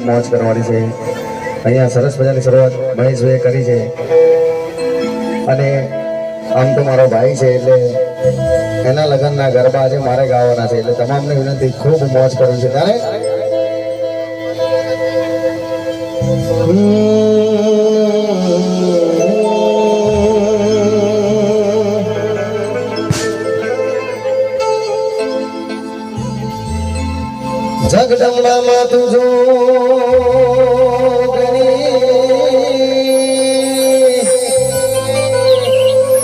મોજ કરવાની છે। અહીંયા સરસ મજાની શરૂઆત મહેશભાઈએ કરી છે અને આમ તો મારો ભાઈ છે એટલે એના લગ્નના ગરબા આજે મારે ગાવાના છે એટલે તમામને વિનંતી ખૂબ મોજ કરવી છે। ત્યારે